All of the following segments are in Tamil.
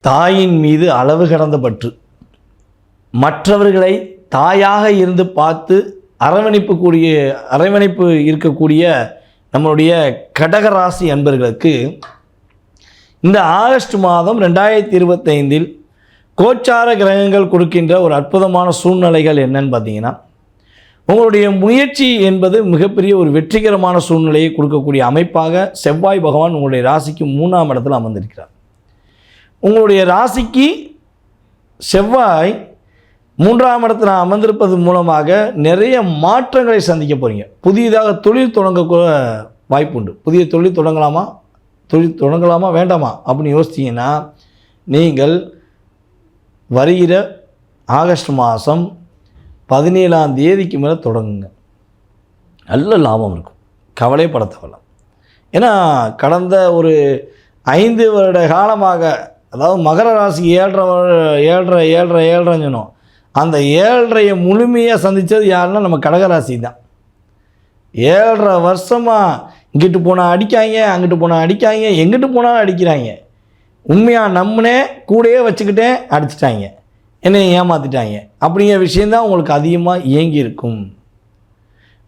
தாயின் மீது அளவு கடந்த பற்று, மற்றவர்களை தாயாக இருந்து பார்த்து அரவணைப்பு இருக்கக்கூடிய நம்மளுடைய கடகராசி அன்பர்களுக்கு இந்த ஆகஸ்ட் மாதம் 2025 கோச்சார கிரகங்கள் கொடுக்கின்ற ஒரு அற்புதமான சூழ்நிலைகள் என்னன்னு பார்த்தீங்கன்னா, உங்களுடைய முயற்சி என்பது மிகப்பெரிய ஒரு வெற்றிகரமான சூழ்நிலையை கொடுக்கக்கூடிய அமைப்பாக செவ்வாய் பகவான் உங்களுடைய ராசிக்கு 3ஆம் இடத்தில் அமர்ந்திருக்கிறார். உங்களுடைய ராசிக்கு செவ்வாய் 3ஆம் இடத்தில் அமர்ந்திருப்பது மூலமாக நிறைய மாற்றங்களை சந்திக்க போகிறீங்க. புதியதாக தொழில் தொடங்கக்கூட வாய்ப்பு உண்டு. புதிய தொழில் தொடங்கலாமா வேண்டாமா அப்படின்னு யோசித்தீங்கன்னா, நீங்கள் வருகிற ஆகஸ்ட் மாதம் 17ஆம் தேதிக்கு மேலே தொடங்குங்க. நல்ல லாபம் இருக்கும், கவலைப்பட தேவையில்லை. ஏன்னா கடந்த ஒரு 5 வருட காலமாக, அதாவது மகர ராசி ஏழ்ரைன்னு சொன்னோம், அந்த 7.5 முழுமையாக சந்தித்தது யாருன்னா நம்ம கடகராசி தான். 7.5 வருஷமாக இங்கிட்டு போனால் அடிக்காங்க, அங்கிட்டு போனால் அடிக்காங்க, எங்கிட்டு போனாலும் அடிக்கிறாங்க. உண்மையாக நம்மனே கூடயே வச்சுக்கிட்டே அடிச்சிட்டாங்க, என்னை ஏமாற்றிட்டாங்க அப்படிங்கிற விஷயந்தான் உங்களுக்கு அதிகமாக இயங்கி இருக்கும்.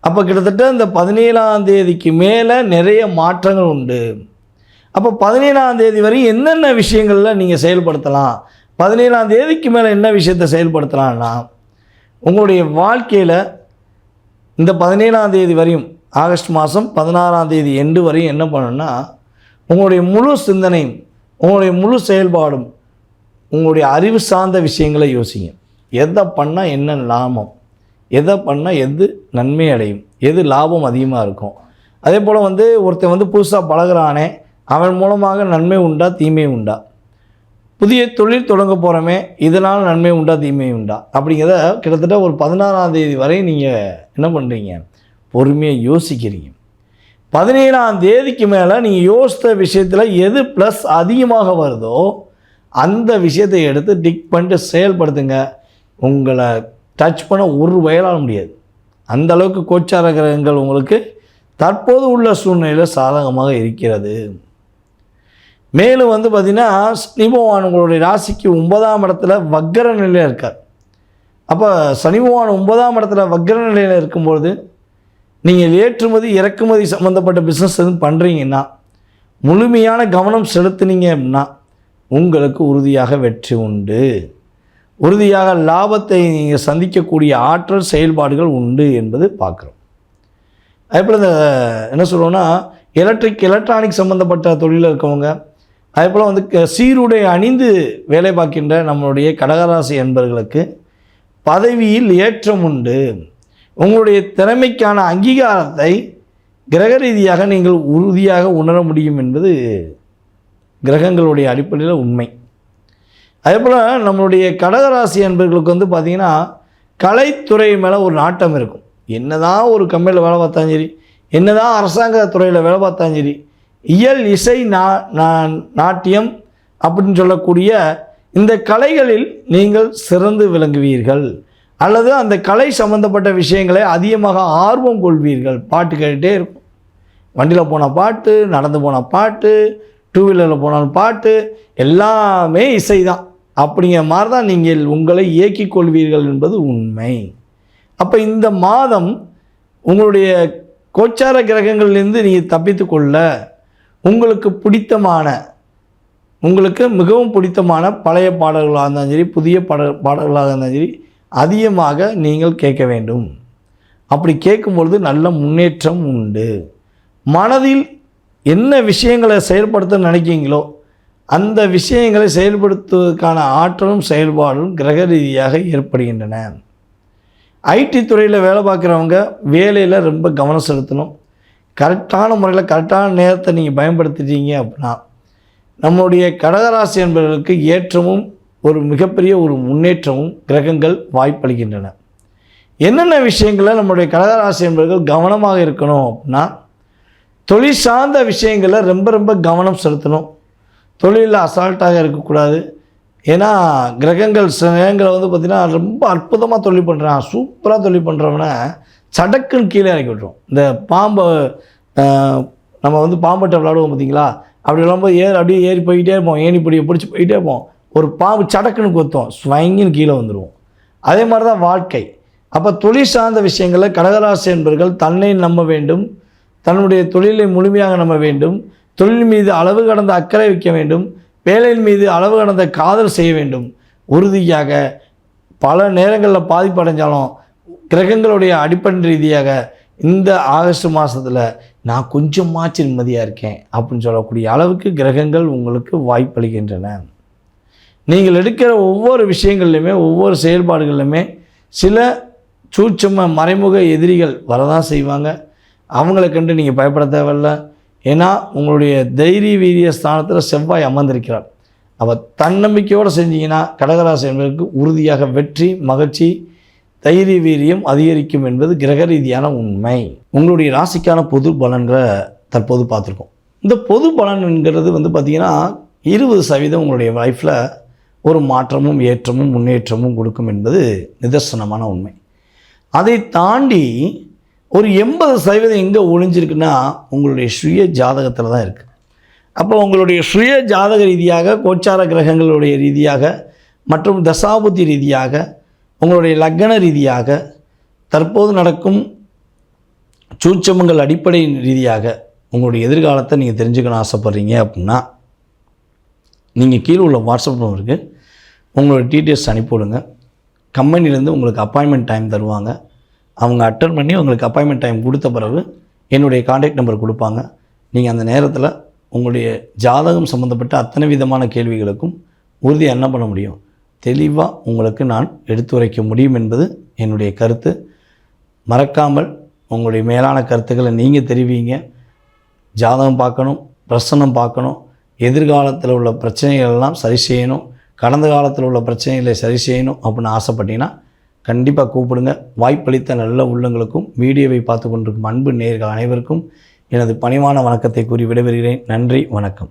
அப்போ கிட்டத்தட்ட இந்த 17ஆம் தேதிக்கு மேலே நிறைய மாற்றங்கள் உண்டு. அப்போ 17ஆம் தேதி வரை என்னென்ன விஷயங்களில் நீங்கள் செயல்படுத்தலாம், 17ஆம் தேதிக்கு மேலே என்ன விஷயத்தை செயல்படுத்தலாம்னா, உங்களுடைய வாழ்க்கையில் இந்த 17ஆம் தேதி வரையும், ஆகஸ்ட் மாதம் 16ஆம் தேதி எண்டு வரையும் என்ன பண்ணணும்னா, உங்களுடைய முழு சிந்தனையும் உங்களுடைய முழு செயல்பாடும் உங்களுடைய அறிவு சார்ந்த விஷயங்களை யோசிங்க. எதை பண்ணால் என்ன லாபம், எதை பண்ணால் எது நன்மை அடையும், எது லாபம் அதிகமாக இருக்கும். அதே போல் ஒருத்தன் புதுசாக பழகிறானே, அவன் மூலமாக நன்மை உண்டா தீமை உண்டா, புதிய தொழில் தொடங்க போகிறோமே, இதனால் நன்மை உண்டா தீமை உண்டா அப்படிங்கிறத கிட்டத்தட்ட ஒரு 16ஆம் தேதி வரை நீங்கள் என்ன பண்ணுறீங்க, பொறுமையாக யோசிக்கிறீங்க. 17ஆம் தேதிக்கு மேலே நீங்கள் யோசித்த விஷயத்தில் எது ப்ளஸ் அதிகமாக வருதோ அந்த விஷயத்தை எடுத்து டிக் பண்ணிட்டு செயல்படுத்துங்க. உங்களை டச் பண்ண ஒரு வயலால் முடியாது. அந்த அளவுக்கு கோச்சார கிரகங்கள் உங்களுக்கு தற்போது உள்ள சூழ்நிலையில் சாதகமாக இருக்கிறது. மேலும் பார்த்திங்கன்னா, சனி பகவான் உங்களுடைய ராசிக்கு 9ஆம் இடத்துல வக்கர நிலையில் இருக்கார். அப்போ சனி பகவான் 9ஆம் இடத்துல வக்கர நிலையில் இருக்கும்பொழுது நீங்கள் ஏற்றுமதி இறக்குமதி சம்மந்தப்பட்ட பிஸ்னஸ் எதுவும் பண்ணுறீங்கன்னா, முழுமையான கவனம் செலுத்துனீங்க அப்படின்னா உங்களுக்கு உறுதியாக வெற்றி உண்டு, உறுதியாக லாபத்தை நீங்கள் சந்திக்கக்கூடிய ஆற்றல் செயல்பாடுகள் உண்டு என்பது பார்க்குறோம். அதேபோல் என்ன சொல்லுவோன்னா, எலக்ட்ரானிக் சம்மந்தப்பட்ட தொழிலில் இருக்கவங்க, அதேபோல் சீருடை அணிந்து வேலை பார்க்கின்ற நம்மளுடைய கடகராசி என்பவர்களுக்கு பதவியில் ஏற்றம் உண்டு. உங்களுடைய திறமைக்கான அங்கீகாரத்தை கிரக ரீதியாக நீங்கள் உறுதியாக உணர முடியும் என்பது கிரகங்களுடைய அடிப்படையில் உண்மை. அதேபோல் நம்மளுடைய கடகராசி என்பவர்களுக்கு பார்த்திங்கன்னா, கலைத்துறை மேலே ஒரு நாட்டம் இருக்கும். என்னதான் ஒரு கம்பெனியில் வேலை பார்த்தாலும் சரி, என்னதான் அரசாங்க துறையில் வேலை பார்த்தாலும் சரி, இயல் இசை நாட்டியம் அப்படின்னு சொல்லக்கூடிய இந்த கலைகளில் நீங்கள் சிறந்து விளங்குவீர்கள், அல்லது அந்த கலை சம்பந்தப்பட்ட விஷயங்களை அதிகமாக ஆர்வம் கொள்வீர்கள். பாட்டு கேட்டுகிட்டே இருக்கும், வண்டியில் போனால் பாட்டு, நடந்து போனால் பாட்டு, 2 வீலரில் போனாலும் பாட்டு, எல்லாமே இசை தான். அப்படிங்கிற மாதிரி தான் நீங்கள் உங்களை இயக்கிக் கொள்வீர்கள் என்பது உண்மை. அப்போ இந்த மாதம் உங்களுடைய கோச்சார கிரகங்களிலிருந்து நீங்கள் தப்பித்து கொள்ள உங்களுக்கு மிகவும் பிடித்தமான பழைய பாடல்களாக இருந்தாலும் சரி, புதிய பாடல்களாக இருந்தாலும் சரி, அதிகமாக நீங்கள் கேட்க வேண்டும். அப்படி கேட்கும்பொழுது நல்ல முன்னேற்றம் உண்டு. மனதில் என்ன விஷயங்களை செயல்படுத்த நினைக்கிறீங்களோ அந்த விஷயங்களை செயல்படுத்துவதற்கான ஆற்றலும் செயல்பாடும் கிரக ரீதியாக ஏற்படுகின்றன. ஐடி துறையில் வேலை பார்க்குறவங்க வேலையில் ரொம்ப கவனம் செலுத்தணும். கரெக்டான முறையில் கரெக்டான நேரத்தை நீங்கள் பயன்படுத்திட்டீங்க அப்படின்னா நம்முடைய கடகராசி என்பவர்களுக்கு ஏற்றமும் ஒரு மிகப்பெரிய ஒரு முன்னேற்றமும் கிரகங்கள் வாய்ப்பளிக்கின்றன. என்னென்ன விஷயங்களில் நம்முடைய கடகராசி என்பவர்கள் கவனமாக இருக்கணும் அப்படின்னா, தொழில் சார்ந்த விஷயங்களில் ரொம்ப கவனம் செலுத்தணும். தொழிலில் அசால்ட்டாக இருக்கக்கூடாது. ஏன்னா கிரகங்கள் சில நேரங்களில் பார்த்திங்கன்னா ரொம்ப அற்புதமாக தொழில் பண்ணுறான், சூப்பராக தொழில் பண்ணுறவனை சடக்குன்னு கீழே இறக்கி விட்டுரும். இந்த பாம்பை நம்ம பாம்பட்டை விளாடுவோம் பார்த்திங்களா, அப்படி விளாடும்போது அப்படியே ஏறி போய்கிட்டே இருப்போம், ஏணிப்படியை பிடிச்சி போயிட்டே இருப்போம். ஒரு பாம்பு சடக்குன்னு கொத்தும், ஸ்வைங்குன்னு கீழே வந்துடுவோம். அதே மாதிரி தான் வாழ்க்கை. அப்போ தொழில் சார்ந்த விஷயங்களில் கடகராசி என்பவர்கள் தன்னை நம்ப வேண்டும், தன்னுடைய தொழிலை முழுமையாக நம்ப வேண்டும், தொழில் மீது அளவு கடந்த அக்கறை வைக்க வேண்டும், வேலையின் மீது அளவு கடந்த காதல் செய்ய வேண்டும். உறுதியாக பல நேரங்களில் பாதிப்படைஞ்சாலும் கிரகங்களுடைய அடிப்படை ரீதியாக இந்த ஆகஸ்ட் மாதத்தில் நான் கொஞ்சமாச்சு நிம்மதியாக இருக்கேன் அப்படின்னு சொல்லக்கூடிய அளவுக்கு கிரகங்கள் உங்களுக்கு வாய்ப்பளிக்கின்றன. நீங்கள் எடுக்கிற ஒவ்வொரு விஷயங்கள்லையுமே ஒவ்வொரு செயல்பாடுகள்லையுமே சில சூட்சம மறைமுக எதிரிகள் வரதான் செய்வாங்க. அவங்கள கண்டு நீங்கள் பயப்பட தேவையில்ல. ஏன்னா உங்களுடைய தைரிய வீரிய ஸ்தானத்தில் செவ்வாய் அமர்ந்திருக்கிறார். அவர் தன்னம்பிக்கையோடு செஞ்சீங்கன்னா கடகராசி என்பதற்கு உறுதியாக வெற்றி, மகிழ்ச்சி, தைரிய வீரியம் அதிகரிக்கும் என்பது கிரக ரீதியான உண்மை. உங்களுடைய ராசிக்கான பொது பலன்களை தற்போது பார்த்துருக்கோம். இந்த பொது பலன்கிறது பார்த்திங்கன்னா 20% உங்களுடைய லைஃப்பில் ஒரு மாற்றமும் ஏற்றமும் முன்னேற்றமும் கொடுக்கும் என்பது நிதர்சனமான உண்மை. அதை தாண்டி ஒரு 80% எங்கே ஒளிஞ்சிருக்குன்னா உங்களுடைய சுய ஜாதகத்தில் தான் இருக்குது. அப்போ உங்களுடைய சுய ஜாதக ரீதியாக, கோச்சார கிரகங்களுடைய ரீதியாக மற்றும் தசாபுத்தி ரீதியாக, உங்களுடைய லக்ன ரீதியாக, தற்போது நடக்கும் சூட்சமங்கள் அடிப்படை ரீதியாக உங்களுடைய எதிர்காலத்தை நீங்கள் தெரிஞ்சுக்கணும் ஆசைப்பட்றீங்க அப்படின்னா நீங்கள் கீழே உள்ள வாட்ஸ்அப் நம்பருக்கு உங்களோட டீட்டெயில்ஸ் அனுப்பிவிடுங்க. கம்பெனிலேருந்து உங்களுக்கு அப்பாயின்மெண்ட் டைம் தருவாங்க. அவங்க அட்டன் பண்ணி உங்களுக்கு அப்பாயின்மெண்ட் டைம் கொடுத்த பிறகு என்னுடைய கான்டாக்ட் நம்பர் கொடுப்பாங்க. நீங்கள் அந்த நேரத்தில் உங்களுடைய ஜாதகம் சம்மந்தப்பட்ட அத்தனை விதமான கேள்விகளுக்கும் உறுதியாக என்ன பண்ண முடியும், தெளிவாக உங்களுக்கு நான் எடுத்துரைக்க முடியும் என்பது என்னுடைய கருத்து. மறக்காமல் உங்களுடைய மேலான கருத்துக்களை நீங்கள் தெரிவிங்க. ஜாதகம் பார்க்கணும், பிரசன்னம் பார்க்கணும், எதிர்காலத்தில் உள்ள பிரச்சனைகளெல்லாம் சரி செய்யணும், கடந்த காலத்தில் உள்ள பிரச்சனைகளை சரி செய்யணும் அப்படின்னு ஆசைப்பட்டீங்கன்னா கண்டிப்பாக கூப்பிடுங்க. வாய்ப்பளித்த நல்ல உள்ளங்களுக்கும் வீடியோவை பார்த்து கொண்டிருக்கும் அன்பு நேயர்கள் அனைவருக்கும் எனது பணிவான வணக்கத்தை கூறி விடைபெறுகிறேன். நன்றி, வணக்கம்.